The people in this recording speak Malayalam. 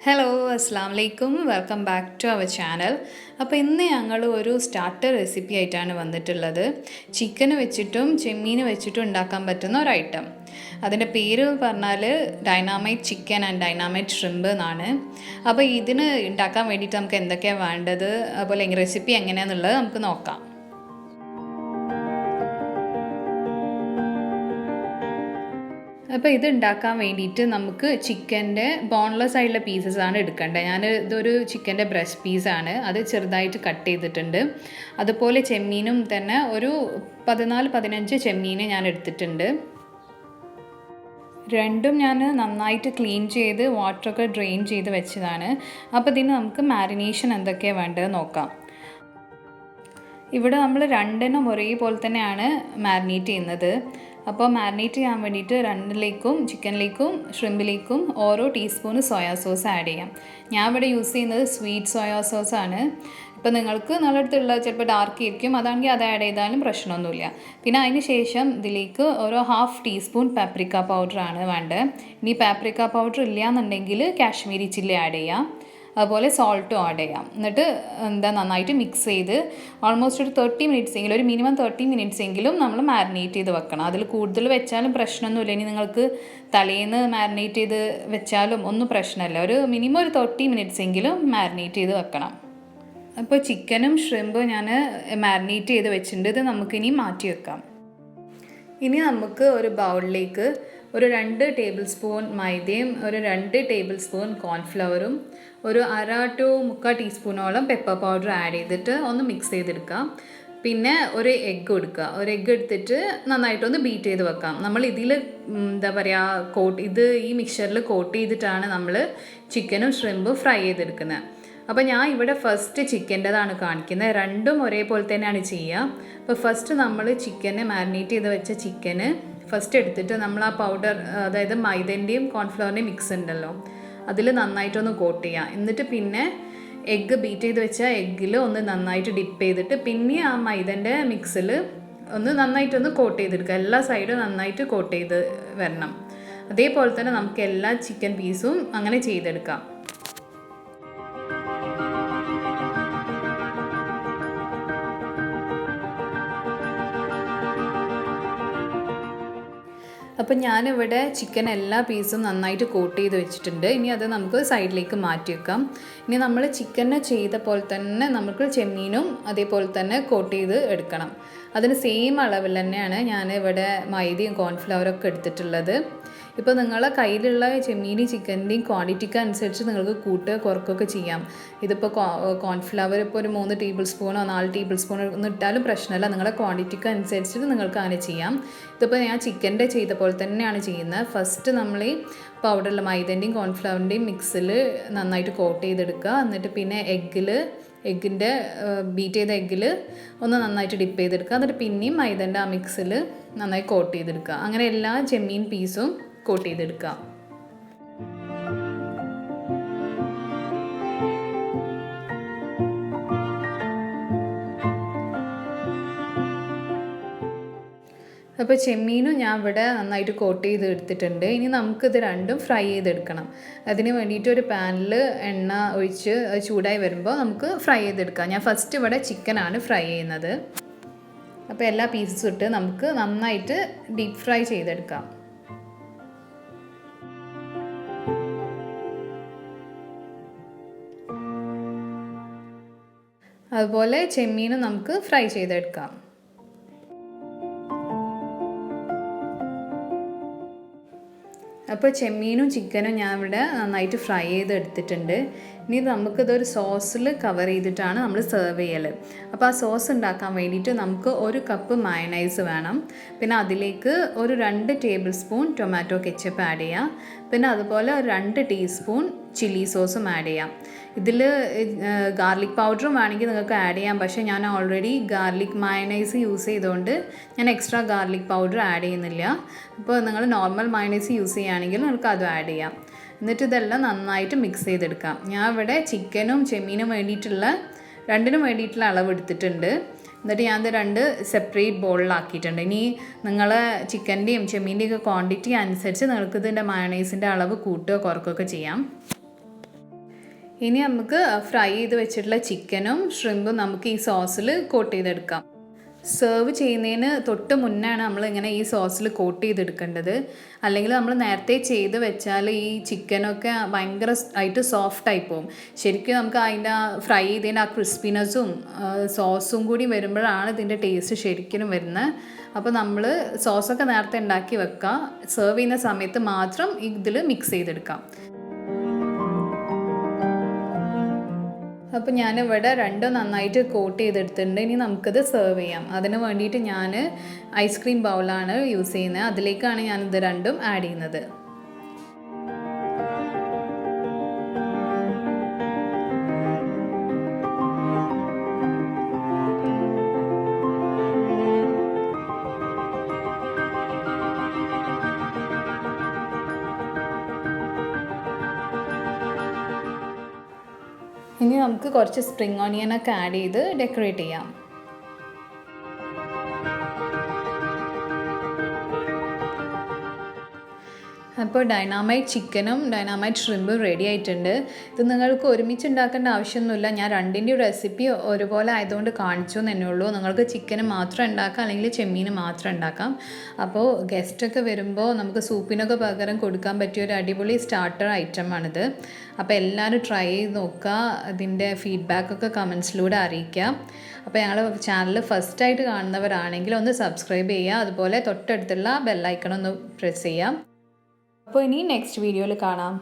ഹലോ അസ്സാം വലൈക്കും welcome back to our channel. അപ്പോൾ ഇന്ന് ഞങ്ങൾ ഒരു സ്റ്റാർട്ടർ റെസിപ്പി ആയിട്ടാണ് വന്നിട്ടുള്ളത്. ചിക്കൻ വെച്ചിട്ടും ചെമ്മീൻ വെച്ചിട്ടും ഉണ്ടാക്കാൻ പറ്റുന്ന ഒരു ഐറ്റം. അതിൻ്റെ പേര് പറഞ്ഞാൽ dynamite chicken and dynamite shrimp എന്നാണ്. അപ്പോൾ ഇതിന് ഉണ്ടാക്കാൻ വേണ്ടിയിട്ട് നമുക്ക് എന്തൊക്കെയാണ് വേണ്ടത്, അതുപോലെ റെസിപ്പി എങ്ങനെയാണെന്നുള്ളത് നമുക്ക് നോക്കാം. അപ്പോൾ ഇത് ഉണ്ടാക്കാൻ വേണ്ടിയിട്ട് നമുക്ക് ചിക്കൻ്റെ ബോൺലെസ് ആയിട്ടുള്ള പീസസ് ആണ് എടുക്കേണ്ടത്. ഇതൊരു ചിക്കൻ്റെ ബ്രസ്റ്റ് പീസാണ്, അത് ചെറുതായിട്ട് കട്ട് ചെയ്തിട്ടുണ്ട്. അതുപോലെ ചെമ്മീനും തന്നെ ഒരു 14-15 ചെമ്മീൻ ഞാൻ എടുത്തിട്ടുണ്ട്. രണ്ടും ഞാൻ നന്നായിട്ട് ക്ലീൻ ചെയ്ത് വാട്ടറൊക്കെ ഡ്രെയിൻ ചെയ്ത് വെച്ചതാണ്. അപ്പോൾ ഇതിന് നമുക്ക് മാരിനേഷൻ എന്തൊക്കെയാണ് വേണ്ടത് നോക്കാം. ഇവിടെ നമ്മൾ രണ്ടിനും ഒരേപോലെ തന്നെയാണ് മാരിനേറ്റ് ചെയ്യുന്നത്. അപ്പോൾ മാരിനേറ്റ് ചെയ്യാൻ വേണ്ടിയിട്ട് രണ്ടിലേക്കും ചിക്കനിലേക്കും ഷ്രിമ്പിലേക്കും ഓരോ ടീസ്പൂൺ സോയാ സോസ് ആഡ് ചെയ്യാം. ഞാൻ ഇവിടെ യൂസ് ചെയ്യുന്നത് സ്വീറ്റ് സോയാ സോസാണ്. ഇപ്പോൾ നിങ്ങൾക്ക് നിങ്ങളുടെ അടുത്തുള്ള ചിലപ്പോൾ ഡാർക്ക് ആയിരിക്കും, അതാണെങ്കിൽ അത് ആഡ് ചെയ്താലും പ്രശ്നമൊന്നുമില്ല. പിന്നെ അതിന് ശേഷം ഇതിലേക്ക് ഒരു 1/2 ടീസ്പൂൺ പാപ്രിക്ക പൗഡറാണ് വേണ്ടത്. ഇനി പാപ്രിക്ക പൗഡർ ഇല്ല എന്നുണ്ടെങ്കിൽ കാശ്മീരി ചില്ലി ആഡ് ചെയ്യാം. അതുപോലെ സോൾട്ടും ആഡ് ചെയ്യാം. എന്നിട്ട് നന്നായിട്ട് മിക്സ് ചെയ്ത് ഓൾമോസ്റ്റ് ഒരു 30 മിനിറ്റ്സ് എങ്കിലും, ഒരു മിനിമം 30 മിനിറ്റ്സ് എങ്കിലും നമ്മൾ മാരിനേറ്റ് ചെയ്ത് വെക്കണം. അതിൽ കൂടുതൽ വെച്ചാലും പ്രശ്നമൊന്നുമില്ല. ഇനി നിങ്ങൾക്ക് തലേന്ന് മാരിനേറ്റ് ചെയ്ത് വെച്ചാലും ഒന്നും പ്രശ്നമല്ല. ഒരു മിനിമം ഒരു 30 മിനിറ്റ്സ് എങ്കിലും മാരിനേറ്റ് ചെയ്ത് വെക്കണം. അപ്പോൾ ചിക്കനും ഷ്രിമ്പും ഞാൻ മാരിനേറ്റ് ചെയ്ത് വെച്ചിട്ടുണ്ട്. ഇത് നമുക്കിനി മാറ്റി വെക്കാം. ഇനി നമുക്ക് ഒരു ബൗളിലേക്ക് ഒരു 2 ടേബിൾ സ്പൂൺ മൈദയും ഒരു 2 ടേബിൾ സ്പൂൺ കോൺഫ്ലവറും ഒരു 1/2 to 3/4 ടീസ്പൂണോളം പെപ്പർ പൗഡർ ആഡ് ചെയ്തിട്ട് ഒന്ന് മിക്സ് ചെയ്തെടുക്കാം. പിന്നെ ഒരു എഗ്ഗ് എടുക്കുക. ഒരു എഗ്ഗ് എടുത്തിട്ട് നന്നായിട്ടൊന്ന് ബീറ്റ് ചെയ്ത് വെക്കാം. നമ്മൾ ഇതിൽ ഈ മിക്സറിൽ കോട്ട് ചെയ്തിട്ടാണ് നമ്മൾ ചിക്കനും ഷ്രിമ്പും ഫ്രൈ ചെയ്തെടുക്കുന്നത്. അപ്പോൾ ഞാൻ ഇവിടെ ഫസ്റ്റ് ചിക്കൻ്റെതാണ് കാണിക്കുന്നത്. രണ്ടും ഒരേപോലെ തന്നെയാണ് ചെയ്യുക. അപ്പോൾ ഫസ്റ്റ് നമ്മൾ ചിക്കനെ മാരിനേറ്റ് ചെയ്ത് വെച്ച ചിക്കന് ഫസ്റ്റ് എടുത്തിട്ട് നമ്മൾ ആ പൗഡർ, അതായത് മൈദൻ്റെയും കോൺഫ്ലവറിൻ്റെയും മിക്സ് ഉണ്ടല്ലോ, അതിൽ നന്നായിട്ടൊന്ന് കോട്ട് ചെയ്യുക. എന്നിട്ട് പിന്നെ എഗ്ഗ് ബീറ്റ് ചെയ്ത് വെച്ച എഗ്ഗിൽ ഒന്ന് നന്നായിട്ട് ഡിപ്പ് ചെയ്തിട്ട് പിന്നെ ആ മൈദൻ്റെ മിക്സിൽ ഒന്ന് നന്നായിട്ടൊന്ന് കോട്ട് ചെയ്തെടുക്കുക. എല്ലാ സൈഡും നന്നായിട്ട് കോട്ട് ചെയ്ത് വരണം. അതേപോലെ തന്നെ നമുക്ക് എല്ലാ ചിക്കൻ പീസും അങ്ങനെ ചെയ്തെടുക്കാം. അപ്പം ഞാനിവിടെ ചിക്കൻ എല്ലാ പീസും നന്നായിട്ട് കോട്ട് ചെയ്ത് വെച്ചിട്ടുണ്ട്. ഇനി അത് നമുക്ക് സൈഡിലേക്ക് മാറ്റി വെക്കാം. ഇനി നമ്മൾ ചിക്കനെ ചെയ്ത പോലെ തന്നെ നമുക്ക് ചെമ്മീനും അതേപോലെ തന്നെ കോട്ട് ചെയ്ത് എടുക്കണം. അതിന് സെയിം അളവിൽ തന്നെയാണ് ഞാനിവിടെ മൈദയും കോൺഫ്ലവറൊക്കെ എടുത്തിട്ടുള്ളത്. ഇപ്പോൾ നിങ്ങളെ കയ്യിലുള്ള ചെമ്മീനും ചിക്കൻ്റെയും ക്വാണ്ടിറ്റിക്ക് അനുസരിച്ച് നിങ്ങൾക്ക് കൂട്ടുക കുറക്കുകയൊക്കെ ചെയ്യാം. ഇതിപ്പോൾ കോൺഫ്ലവർ ഇപ്പോൾ ഒരു 3 ടേബിൾ സ്പൂണോ 4 ടേബിൾ സ്പൂണോ ഒന്നും ഇട്ടാലും പ്രശ്നമല്ല. നിങ്ങളുടെ ക്വാണ്ടിറ്റിക്ക് അനുസരിച്ചിട്ട് നിങ്ങൾക്ക് അങ്ങനെ ചെയ്യാം. ഇതിപ്പോൾ ഞാൻ ചിക്കൻ്റെ ചെയ്ത പോലെ തന്നെയാണ് ചെയ്യുന്നത്. ഫസ്റ്റ് നമ്മൾ ഈ പൗഡറിൽ മൈദൻ്റെയും കോൺഫ്ലവറിൻ്റെയും മിക്സിൽ നന്നായിട്ട് കോട്ട് ചെയ്തെടുക്കുക. എന്നിട്ട് പിന്നെ എഗ്ഗിൻ്റെ ബീറ്റ് ചെയ്ത എഗ്ഗിൽ ഒന്ന് നന്നായിട്ട് ഡിപ്പ് ചെയ്തെടുക്കുക. എന്നിട്ട് പിന്നെയും മൈദൻ്റെ ആ മിക്സിൽ നന്നായി കോട്ട് ചെയ്തെടുക്കുക. അങ്ങനെ എല്ലാ ചെമ്മീൻ പീസും കോട്ട് ചെയ്തെടുക്കുക. അപ്പോൾ ചെമ്മീനും ഞാൻ ഇവിടെ നന്നായിട്ട് കോട്ട് ചെയ്ത് എടുത്തിട്ടുണ്ട്. ഇനി നമുക്കിത് രണ്ടും ഫ്രൈ ചെയ്തെടുക്കണം. അതിന് വേണ്ടിയിട്ട് ഒരു പാനിൽ എണ്ണ ഒഴിച്ച് ചൂടായി വരുമ്പോൾ നമുക്ക് ഫ്രൈ ചെയ്തെടുക്കാം. ഞാൻ ഫസ്റ്റ് ഇവിടെ ചിക്കനാണ് ഫ്രൈ ചെയ്യുന്നത്. അപ്പോൾ എല്ലാ പീസസും ഇട്ട് നമുക്ക് നന്നായിട്ട് ഡീപ്പ് ഫ്രൈ ചെയ്തെടുക്കാം. അതുപോലെ ചെമ്മീനും നമുക്ക് ഫ്രൈ ചെയ്തെടുക്കാം. അപ്പോൾ ചെമ്മീനും ചിക്കനും ഞാൻ ഇവിടെ നന്നായിട്ട് ഫ്രൈ ചെയ്തെടുത്തിട്ടുണ്ട്. ഇനി നമുക്കിതൊരു സോസിൽ കവർ ചെയ്തിട്ടാണ് നമ്മൾ സെർവ് ചെയ്യൽ. അപ്പോൾ ആ സോസ് ഉണ്ടാക്കാൻ വേണ്ടിയിട്ട് നമുക്ക് 1 കപ്പ് മയണൈസ് വേണം. പിന്നെ അതിലേക്ക് ഒരു 2 table spoon tomato ketchup add ചെയ്യാം. പിന്നെ അതുപോലെ ഒരു 2 ടീസ്പൂൺ ചില്ലി സോസും ആഡ് ചെയ്യാം. ഇതിൽ ഗാർലിക് പൗഡറും വേണമെങ്കിൽ നിങ്ങൾക്ക് ആഡ് ചെയ്യാം. പക്ഷേ ഞാൻ ഓൾറെഡി ഗാർലിക് മയണൈസ് യൂസ് ചെയ്തുകൊണ്ട് ഞാൻ എക്സ്ട്രാ ഗാർലിക് പൗഡർ ആഡ് ചെയ്യുന്നില്ല. അപ്പോൾ നിങ്ങൾ നോർമൽ മയണൈസ് യൂസ് ചെയ്യുകയാണെങ്കിൽ നിങ്ങൾക്ക് അതും ആഡ് ചെയ്യാം. എന്നിട്ട് ഇതെല്ലാം നന്നായിട്ട് മിക്സ് ചെയ്തെടുക്കാം. ഞാൻ ഇവിടെ ചിക്കനും ചെമ്മീനും രണ്ടിനും വേണ്ടിയിട്ടുള്ള അളവ് എടുത്തിട്ടുണ്ട്. എന്നിട്ട് ഞാനത് 2 സെപ്പറേറ്റ് ബോളിലാക്കിയിട്ടുണ്ട്. ഇനി നിങ്ങൾ ചിക്കൻ്റെയും ചെമ്മീൻ്റെയും ഒക്കെ ക്വാണ്ടിറ്റി അനുസരിച്ച് നിങ്ങൾക്ക് ഇതിൻ്റെ മയണൈസിൻ്റെ അളവ് കൂട്ടുകയോ കുറക്കുകയൊക്കെ ചെയ്യാം. ഇനി നമുക്ക് ഫ്രൈ ചെയ്ത് വെച്ചിട്ടുള്ള ചിക്കനും ഷ്രിമ്പും നമുക്ക് ഈ സോസിൽ കോട്ട് ചെയ്തെടുക്കാം. സെർവ് ചെയ്യുന്നതിന് തൊട്ട് മുന്നാണ് നമ്മളിങ്ങനെ ഈ സോസിൽ കോട്ട് ചെയ്തെടുക്കേണ്ടത്. അല്ലെങ്കിൽ നമ്മൾ നേരത്തെ ചെയ്ത് വെച്ചാൽ ഈ ചിക്കനൊക്കെ ഭയങ്കര ആയിട്ട് സോഫ്റ്റായി പോകും. ശരിക്കും നമുക്ക് അതിൻ്റെ ഫ്രൈ ചെയ്തതിൻ്റെ ആ ക്രിസ്പിനെസ്സും സോസും കൂടി വരുമ്പോഴാണ് ഇതിൻ്റെ ടേസ്റ്റ് ശരിക്കും വരുന്നത്. അപ്പോൾ നമ്മൾ സോസൊക്കെ നേരത്തെ ഉണ്ടാക്കി വെക്കുക. സെർവ് ചെയ്യുന്ന സമയത്ത് മാത്രം ഇതിൽ മിക്സ് ചെയ്തെടുക്കാം. അപ്പോൾ ഞാനിവിടെ രണ്ടും നന്നായിട്ട് കോട്ട് ചെയ്തെടുത്തിട്ടുണ്ട്. ഇനി നമുക്കിത് സെർവ് ചെയ്യാം. അതിന് വേണ്ടിയിട്ട് ഞാൻ ഐസ്ക്രീം ബൗളാണ് യൂസ് ചെയ്യുന്നത്. അതിലേക്കാണ് ഞാനിത് രണ്ടും ആഡ് ചെയ്യുന്നത്. ഇനി നമുക്ക് കുറച്ച് സ്പ്രിംഗ് ഓണിയനൊക്കെ ആഡ് ചെയ്ത് ഡെക്കറേറ്റ് ചെയ്യാം. അപ്പോൾ ഡൈനാമൈറ്റ് ചിക്കനും ഡൈനാമൈറ്റ് ഷ്രിമ്പും റെഡി ആയിട്ടുണ്ട്. ഇത് നിങ്ങൾക്ക് ഒരുമിച്ച് ഉണ്ടാക്കേണ്ട ആവശ്യമൊന്നുമില്ല. ഞാൻ രണ്ടിൻ്റെയും റെസിപ്പി ഒരുപോലെ ആയതുകൊണ്ട് കാണിച്ചു എന്നേ ഉള്ളൂ. നിങ്ങൾക്ക് ചിക്കന് മാത്രം ഉണ്ടാക്കാം, അല്ലെങ്കിൽ ചെമ്മീൻ മാത്രം ഉണ്ടാക്കാം. അപ്പോൾ ഗസ്റ്റൊക്കെ വരുമ്പോൾ നമുക്ക് സൂപ്പിനൊക്കെ പകരം കൊടുക്കാൻ പറ്റിയ ഒരു അടിപൊളി സ്റ്റാർട്ടർ ഐറ്റമാണിത്. അപ്പോൾ എല്ലാവരും ട്രൈ ചെയ്ത് നോക്കുക. അതിൻ്റെ ഫീഡ്ബാക്കൊക്കെ കമൻസിലൂടെ അറിയിക്കുക. അപ്പോൾ ഞങ്ങളുടെ ചാനൽ ഫസ്റ്റായിട്ട് കാണുന്നവരാണെങ്കിൽ ഒന്ന് സബ്സ്ക്രൈബ് ചെയ്യുക. അതുപോലെ തൊട്ടടുത്തുള്ള ബെല്ലൈക്കൺ ഒന്ന് പ്രസ് ചെയ്യാം. അപ്പോൾ ഇനി നെക്സ്റ്റ് വീഡിയോയിൽ കാണാം.